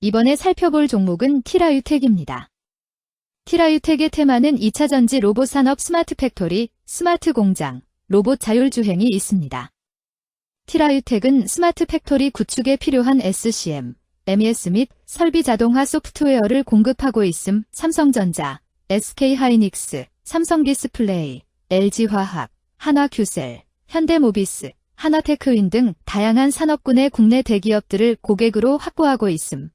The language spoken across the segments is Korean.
이번에 살펴볼 종목은 티라유텍입니다. 티라유텍의 테마는 2차전지 로봇 산업 스마트 팩토리, 스마트 공장, 로봇 자율주행이 있습니다. 티라유텍은 스마트 팩토리 구축에 필요한 SCM, MES 및 설비 자동화 소프트웨어를 공급하고 있음 삼성전자, SK하이닉스, 삼성디스플레이, LG화학, 한화큐셀, 현대모비스, 하나테크윈 등 다양한 산업군의 국내 대기업들을 고객으로 확보하고 있음.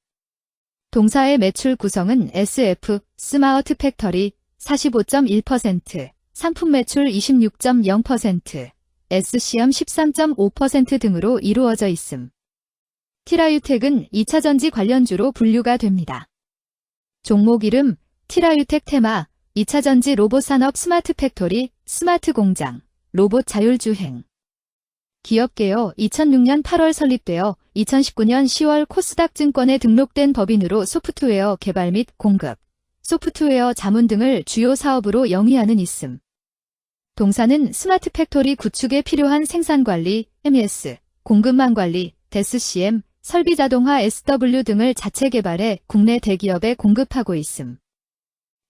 동사의 매출 구성은 SF, 스마트 팩터리 45.1%, 상품 매출 26.0%, SCM 13.5% 등으로 이루어져 있음. 티라유텍은 2차전지 관련주로 분류가 됩니다. 종목 이름 티라유텍 테마 2차전지 로봇 산업 스마트 팩토리, 스마트 공장, 로봇 자율주행. 기업개요 2006년 8월 설립되어 2019년 10월 코스닥 증권에 등록된 법인으로 소프트웨어 개발 및 공급, 소프트웨어 자문 등을 주요 사업으로 영위하는 있음. 동사는 스마트 팩토리 구축에 필요한 생산관리, MES, 공급망 관리, SCM, 설비 자동화 SW 등을 자체 개발해 국내 대기업에 공급하고 있음.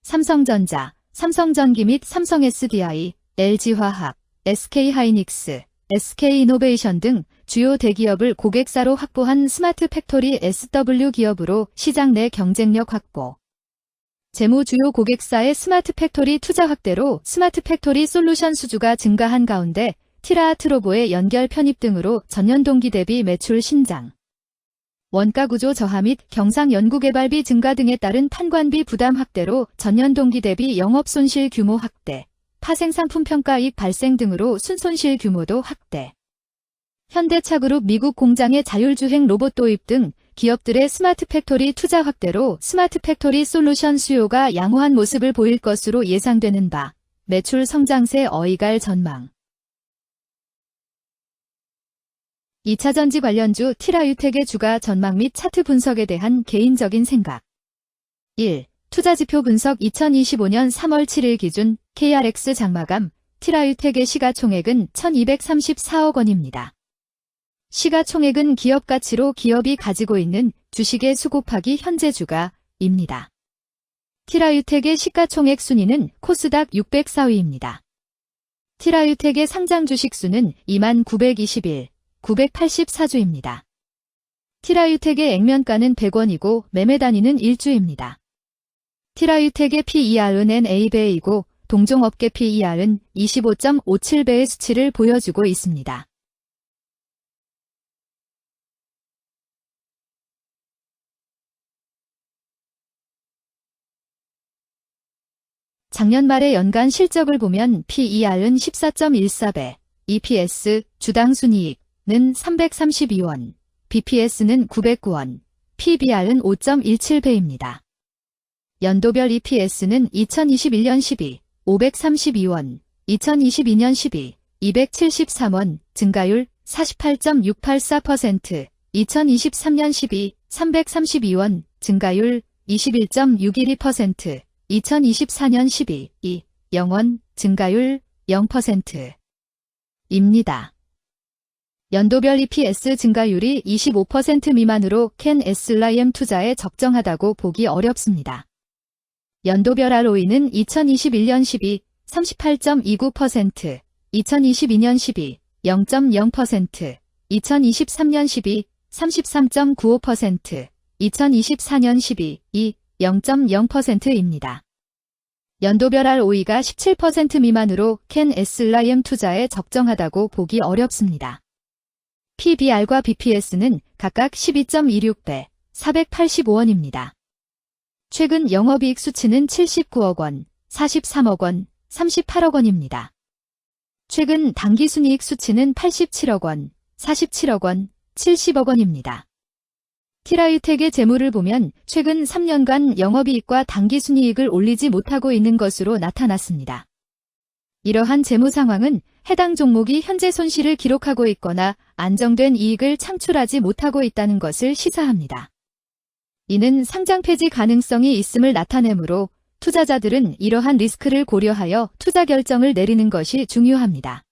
삼성전자, 삼성전기 및 삼성 SDI, LG화학, SK하이닉스, SK이노베이션 등 주요 대기업을 고객사로 확보한 스마트 팩토리 SW 기업으로 시장 내 경쟁력 확보. 재무 주요 고객사의 스마트 팩토리 투자 확대로 스마트 팩토리 솔루션 수주가 증가한 가운데 티라트로보의 연결 편입 등으로 전년 동기 대비 매출 신장. 원가 구조 저하 및 경상 연구개발비 증가 등에 따른 판관비 부담 확대로 전년 동기 대비 영업 손실 규모 확대. 파생상품 평가이익 발생 등으로 순손실 규모도 확대. 현대차그룹 미국 공장의 자율주행 로봇 도입 등 기업들의 스마트 팩토리 투자 확대로 스마트 팩토리 솔루션 수요가 양호한 모습을 보일 것으로 예상되는 바, 매출 성장세 어이갈 전망. 2차전지 관련주 티라유텍의 주가 전망 및 차트 분석에 대한 개인적인 생각. 1. 투자지표 분석 2025년 3월 7일 기준 KRX 장마감 티라유텍의 시가총액은 1234억 원입니다. 시가총액은 기업가치로 기업이 가지고 있는 주식의 수 곱하기 현재 주가입니다. 티라유텍의 시가총액 순위는 코스닥 604위입니다. 티라유텍의 상장 주식 수는 2921, 984주입니다. 티라유텍의 액면가는 100원이고 매매 단위는 1주입니다. 티라유텍의 PER은 NA배이고 동종업계 PER은 25.57배의 수치를 보여주고 있습니다. 작년 말의 연간 실적을 보면 PER은 14.14배, EPS, 주당 순이익은 332원, BPS는 909원, PBR은 5.17배입니다. 연도별 EPS는 2021년 12, 532원, 2022년 12, 273원, 증가율 48.684%, 2023년 12, 332원, 증가율 21.612%, 2024년 12, 0원, 증가율 0%입니다. 연도별 EPS 증가율이 25% 미만으로 캔 SLM 투자에 적정하다고 보기 어렵습니다. 연도별 ROE는 2021년 12, 38.29%, 2022년 12, 0.0%, 2023년 12, 33.95%, 2024년 12, 0.0%입니다. 연도별 ROE가 17% 미만으로 캔 SLM 투자에 적정하다고 보기 어렵습니다. PBR과 BPS는 각각 12.26배, 485원입니다. 최근 영업이익 수치는 79억 원, 43억 원, 38억 원입니다. 최근 당기순이익 수치는 87억 원, 47억 원, 70억 원입니다. 티라유텍의 재무를 보면 최근 3년간 영업이익과 당기순이익을 올리지 못하고 있는 것으로 나타났습니다. 이러한 재무 상황은 해당 종목이 현재 손실을 기록하고 있거나 안정된 이익을 창출하지 못하고 있다는 것을 시사합니다. 이는 상장 폐지 가능성이 있음을 나타내므로 투자자들은 이러한 리스크를 고려하여 투자 결정을 내리는 것이 중요합니다.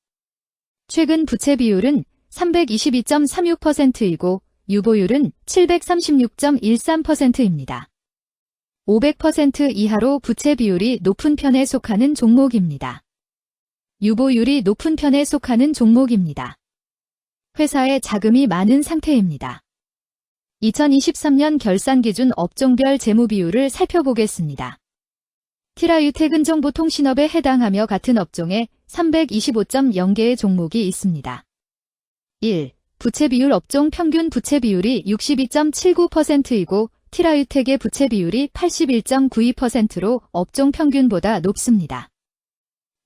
최근 부채 비율은 322.36%이고 유보율은 736.13%입니다. 500% 이하로 부채 비율이 높은 편에 속하는 종목입니다. 유보율이 높은 편에 속하는 종목입니다. 회사에 자금이 많은 상태입니다. 2023년 결산 기준 업종별 재무 비율을 살펴보겠습니다. 티라유텍은 정보통신업에 해당하며 같은 업종에 325.0개의 종목이 있습니다. 1. 부채 비율 업종 평균 부채 비율이 62.79%이고 티라유텍의 부채 비율이 81.92%로 업종 평균보다 높습니다.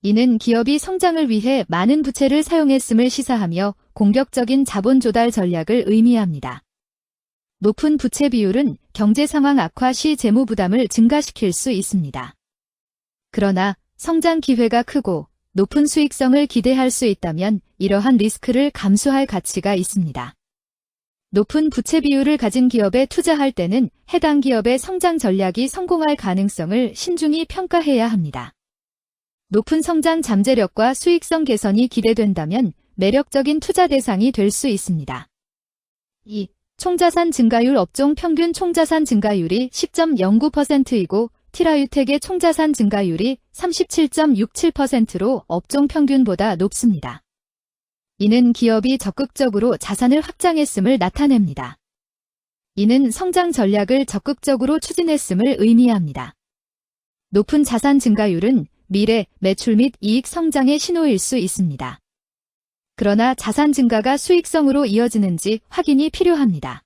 이는 기업이 성장을 위해 많은 부채를 사용했음을 시사하며 공격적인 자본 조달 전략을 의미합니다. 높은 부채 비율은 경제 상황 악화 시 재무 부담을 증가시킬 수 있습니다. 그러나 성장 기회가 크고 높은 수익성을 기대할 수 있다면 이러한 리스크를 감수할 가치가 있습니다. 높은 부채 비율을 가진 기업에 투자할 때는 해당 기업의 성장 전략이 성공할 가능성을 신중히 평가해야 합니다. 높은 성장 잠재력과 수익성 개선이 기대된다면 매력적인 투자 대상이 될 수 있습니다. 2. 총자산 증가율 업종 평균 총자산 증가율이 10.09%이고 티라유텍의 총자산 증가율이 37.67%로 업종 평균보다 높습니다. 이는 기업이 적극적으로 자산을 확장했음을 나타냅니다. 이는 성장 전략을 적극적으로 추진했음을 의미합니다. 높은 자산 증가율은 미래 매출 및 이익 성장의 신호일 수 있습니다. 그러나 자산 증가가 수익성으로 이어지는지 확인이 필요합니다.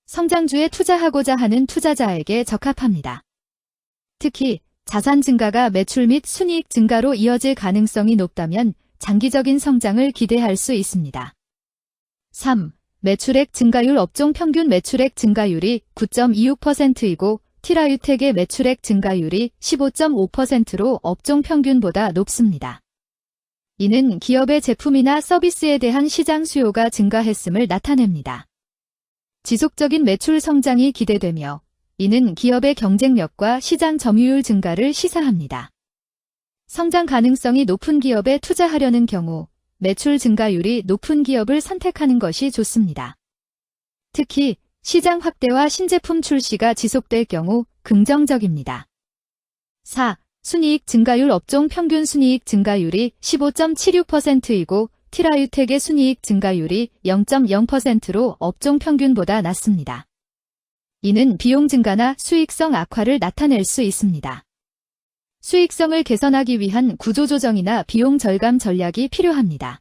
성장주에 투자하고자 하는 투자자에게 적합합니다. 특히 자산 증가가 매출 및 순이익 증가로 이어질 가능성이 높다면 장기적인 성장을 기대할 수 있습니다. 3. 매출액 증가율 업종 평균 매출액 증가율이 9.26%이고 티라유텍의 매출액 증가율이 15.5%로 업종 평균보다 높습니다. 이는 기업의 제품이나 서비스에 대한 시장 수요가 증가했음을 나타냅니다. 지속적인 매출 성장이 기대되며 이는 기업의 경쟁력과 시장 점유율 증가를 시사합니다. 성장 가능성이 높은 기업에 투자하려는 경우 매출 증가율이 높은 기업을 선택하는 것이 좋습니다. 특히 시장 확대와 신제품 출시가 지속될 경우 긍정적입니다. 4. 순이익 증가율 업종 평균 순이익 증가율이 15.76%이고 티라유텍의 순이익 증가율이 0.0%로 업종 평균보다 낮습니다. 이는 비용 증가나 수익성 악화를 나타낼 수 있습니다. 수익성을 개선하기 위한 구조조정이나 비용 절감 전략이 필요합니다.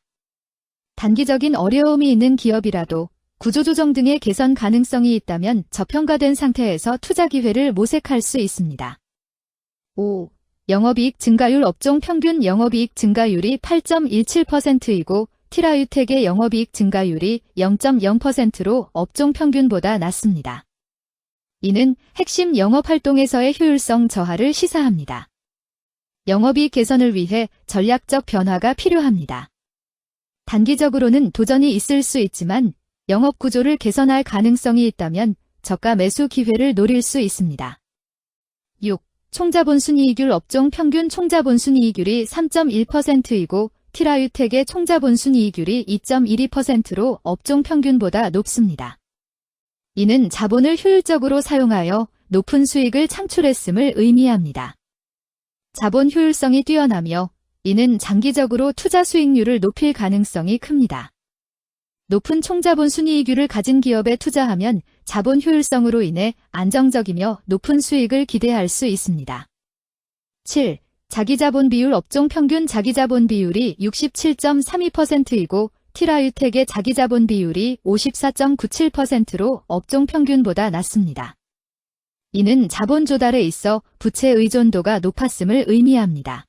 단기적인 어려움이 있는 기업이라도 구조조정 등의 개선 가능성이 있다면 저평가된 상태에서 투자 기회를 모색할 수 있습니다. 5. 영업이익 증가율 업종 평균 영업이익 증가율이 8.17%이고 티라유텍의 영업이익 증가율이 0.0%로 업종 평균보다 낮습니다. 이는 핵심 영업활동에서의 효율성 저하를 시사합니다. 영업이익 개선을 위해 전략적 변화가 필요합니다. 단기적으로는 도전이 있을 수 있지만 영업 구조를 개선할 가능성이 있다면 저가 매수 기회를 노릴 수 있습니다. 6. 총자본 순이익률 업종 평균 총자본 순이익률이 3.1%이고 티라유텍의 총자본 순이익률이 2.12%로 업종 평균보다 높습니다. 이는 자본을 효율적으로 사용하여 높은 수익을 창출했음을 의미합니다. 자본 효율성이 뛰어나며 이는 장기적으로 투자 수익률을 높일 가능성이 큽니다. 높은 총자본 순이익률을 가진 기업에 투자하면 자본 효율성으로 인해 안정적이며 높은 수익을 기대할 수 있습니다. 7. 자기자본 비율 업종 평균 자기자본 비율이 67.32%이고 티라유텍의 자기자본 비율이 54.97%로 업종 평균보다 낮습니다. 이는 자본 조달에 있어 부채 의존도가 높았음을 의미합니다.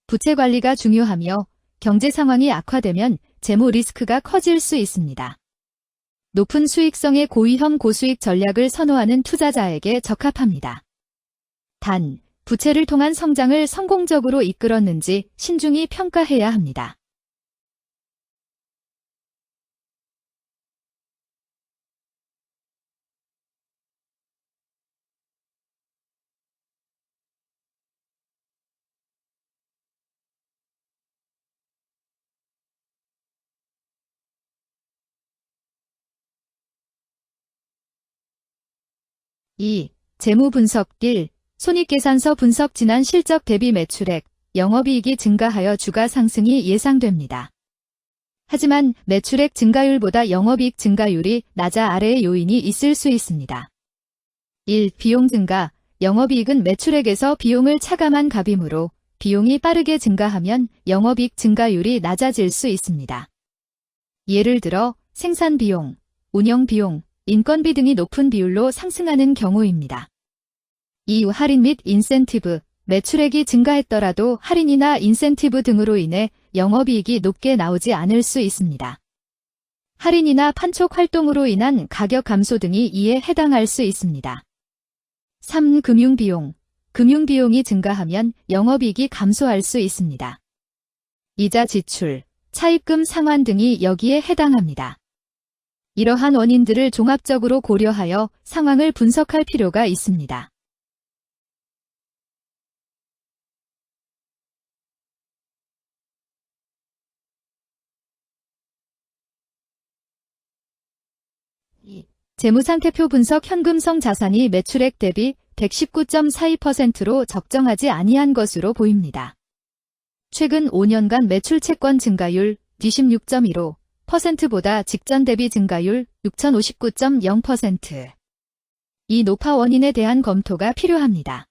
부채 관리가 중요하며 경제 상황이 악화되면 재무 리스크가 커질 수 있습니다. 높은 수익성의 고위험 고수익 전략을 선호하는 투자자에게 적합합니다. 단, 부채를 통한 성장을 성공적으로 이끌었는지 신중히 평가해야 합니다. 2. 재무 분석 1. 손익계산서 분석 지난 실적 대비 매출액, 영업이익이 증가하여 주가 상승이 예상됩니다. 하지만 매출액 증가율보다 영업이익 증가율이 낮아 아래의 요인이 있을 수 있습니다. 1. 비용 증가. 영업이익은 매출액에서 비용을 차감한 값이므로 비용이 빠르게 증가하면 영업이익 증가율이 낮아질 수 있습니다. 예를 들어 생산비용, 운영비용, 인건비 등이 높은 비율로 상승하는 경우입니다. 2. 할인 및 인센티브. 매출액이 증가했더라도 할인이나 인센티브 등으로 인해 영업이익이 높게 나오지 않을 수 있습니다. 할인이나 판촉 활동으로 인한 가격 감소 등이 이에 해당할 수 있습니다. 3. 금융비용. 금융비용이 증가하면 영업이익이 감소할 수 있습니다. 이자 지출, 차입금 상환 등이 여기에 해당합니다. 이러한 원인들을 종합적으로 고려하여 상황을 분석할 필요가 있습니다. 재무상태표 분석. 현금성 자산이 매출액 대비 119.42%로 적정하지 아니한 것으로 보입니다. 최근 5년간 매출 채권 증가율 26.15%보다 직전 대비 증가율 6,059.0%. 이 노파 원인에 대한 검토가 필요합니다.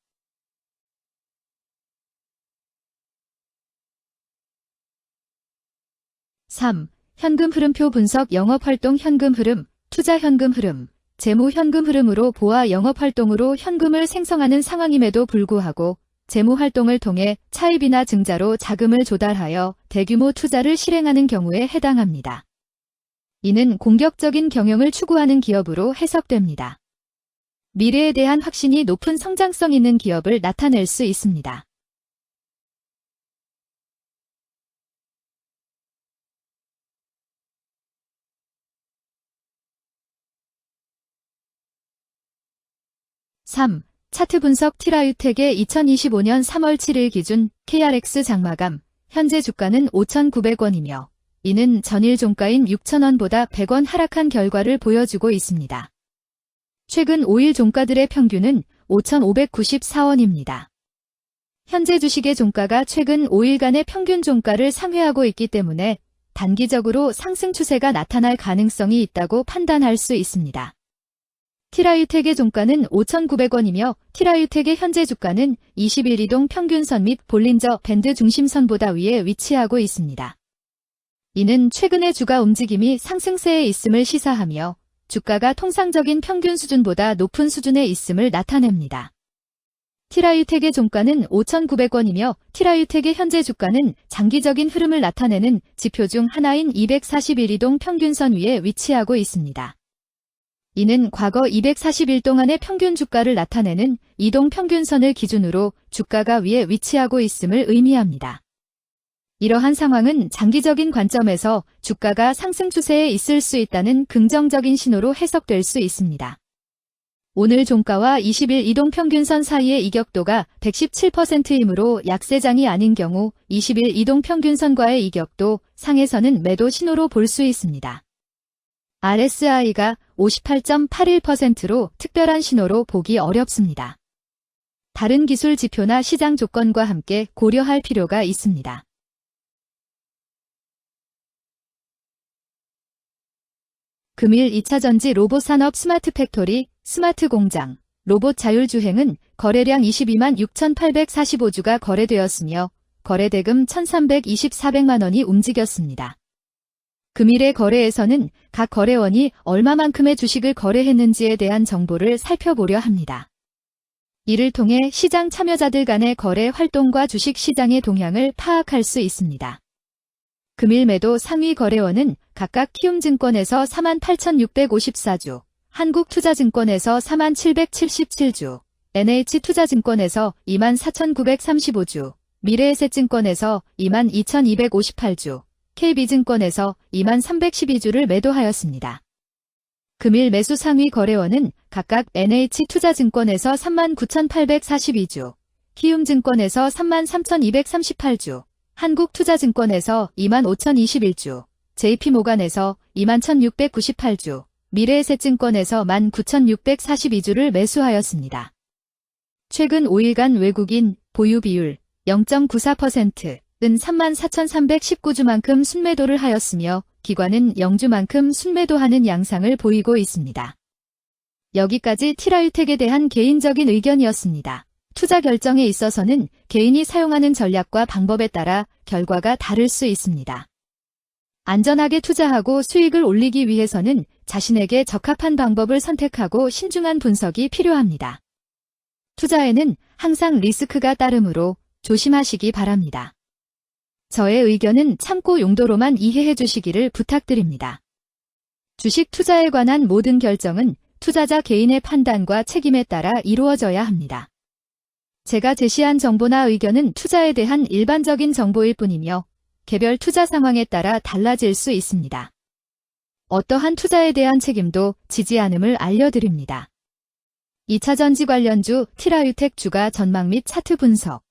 (3) 현금 흐름표 분석. 영업활동 현금 흐름, 투자 현금 흐름, 재무 현금 흐름으로 보아 영업활동으로 현금을 생성하는 상황임에도 불구하고 재무활동을 통해 차입이나 증자로 자금을 조달하여 대규모 투자를 실행하는 경우에 해당합니다. 이는 공격적인 경영을 추구하는 기업으로 해석됩니다. 미래에 대한 확신이 높은 성장성 있는 기업을 나타낼 수 있습니다. (3) 차트 분석. 티라유텍의 2025년 3월 7일 기준 KRX 장마감, 현재 주가는 5,900원이며 이는 전일 종가인 6,000원보다 100원 하락한 결과를 보여주고 있습니다. 최근 5일 종가들의 평균은 5,594원입니다. 현재 주식의 종가가 최근 5일간의 평균 종가를 상회하고 있기 때문에 단기적으로 상승 추세가 나타날 가능성이 있다고 판단할 수 있습니다. 티라유텍의 종가는 5,900원이며 티라유텍의 현재 주가는 20일 이동 평균선 및 볼린저 밴드 중심선보다 위에 위치하고 있습니다. 이는 최근의 주가 움직임이 상승세에 있음을 시사하며 주가가 통상적인 평균 수준보다 높은 수준에 있음을 나타냅니다. 티라유텍의 종가는 5,900원이며 티라유텍의 현재 주가는 장기적인 흐름을 나타내는 지표 중 하나인 241 이동 평균선 위에 위치하고 있습니다. 이는 과거 240일 동안의 평균 주가를 나타내는 이동 평균선을 기준으로 주가가 위에 위치하고 있음을 의미합니다. 이러한 상황은 장기적인 관점에서 주가가 상승 추세에 있을 수 있다는 긍정적인 신호로 해석될 수 있습니다. 오늘 종가와 20일 이동 평균선 사이의 이격도가 117%이므로 약세장이 아닌 경우 20일 이동 평균선과의 이격도 상에서는 매도 신호로 볼 수 있습니다. RSI가 58.81%로 특별한 신호로 보기 어렵습니다. 다른 기술 지표나 시장 조건과 함께 고려할 필요가 있습니다. 금일 2차전지 로봇 산업 스마트 팩토리, 스마트 공장, 로봇 자율주행은 거래량 22만 6,845주가 거래되었으며 거래대금 1,324백만 원이 움직였습니다. 금일의 거래에서는 각 거래원이 얼마만큼의 주식을 거래했는지에 대한 정보를 살펴보려 합니다. 이를 통해 시장 참여자들 간의 거래 활동과 주식 시장의 동향을 파악할 수 있습니다. 금일 매도 상위 거래원은 각각 키움증권에서 48,654주, 한국투자증권에서 47,777주, NH투자증권에서 24,935주, 미래에셋증권에서 22,258주, KB증권에서 2312주를 매도하였습니다. 금일 매수 상위 거래원은 각각 NH투자증권에서 39,842주, 키움증권에서 33,238주, 한국투자증권에서 25,021주, JP모간에서 21,698주, 미래에셋증권에서 19,642주를 매수하였습니다. 최근 5일간 외국인 보유 비율 0.94%은 34,319주만큼 순매도를 하였으며 기관은 0주만큼 순매도하는 양상을 보이고 있습니다. 여기까지 티라유텍에 대한 개인적인 의견이었습니다. 투자 결정에 있어서는 개인이 사용하는 전략과 방법에 따라 결과가 다를 수 있습니다. 안전하게 투자하고 수익을 올리기 위해서는 자신에게 적합한 방법을 선택하고 신중한 분석이 필요합니다. 투자에는 항상 리스크가 따르므로 조심하시기 바랍니다. 저의 의견은 참고 용도로만 이해해 주시기를 부탁드립니다. 주식 투자에 관한 모든 결정은 투자자 개인의 판단과 책임에 따라 이루어져야 합니다. 제가 제시한 정보나 의견은 투자에 대한 일반적인 정보일 뿐이며 개별 투자 상황에 따라 달라질 수 있습니다. 어떠한 투자에 대한 책임도 지지 않음을 알려드립니다. 2차전지 관련주 티라유텍 주가 전망 및 차트 분석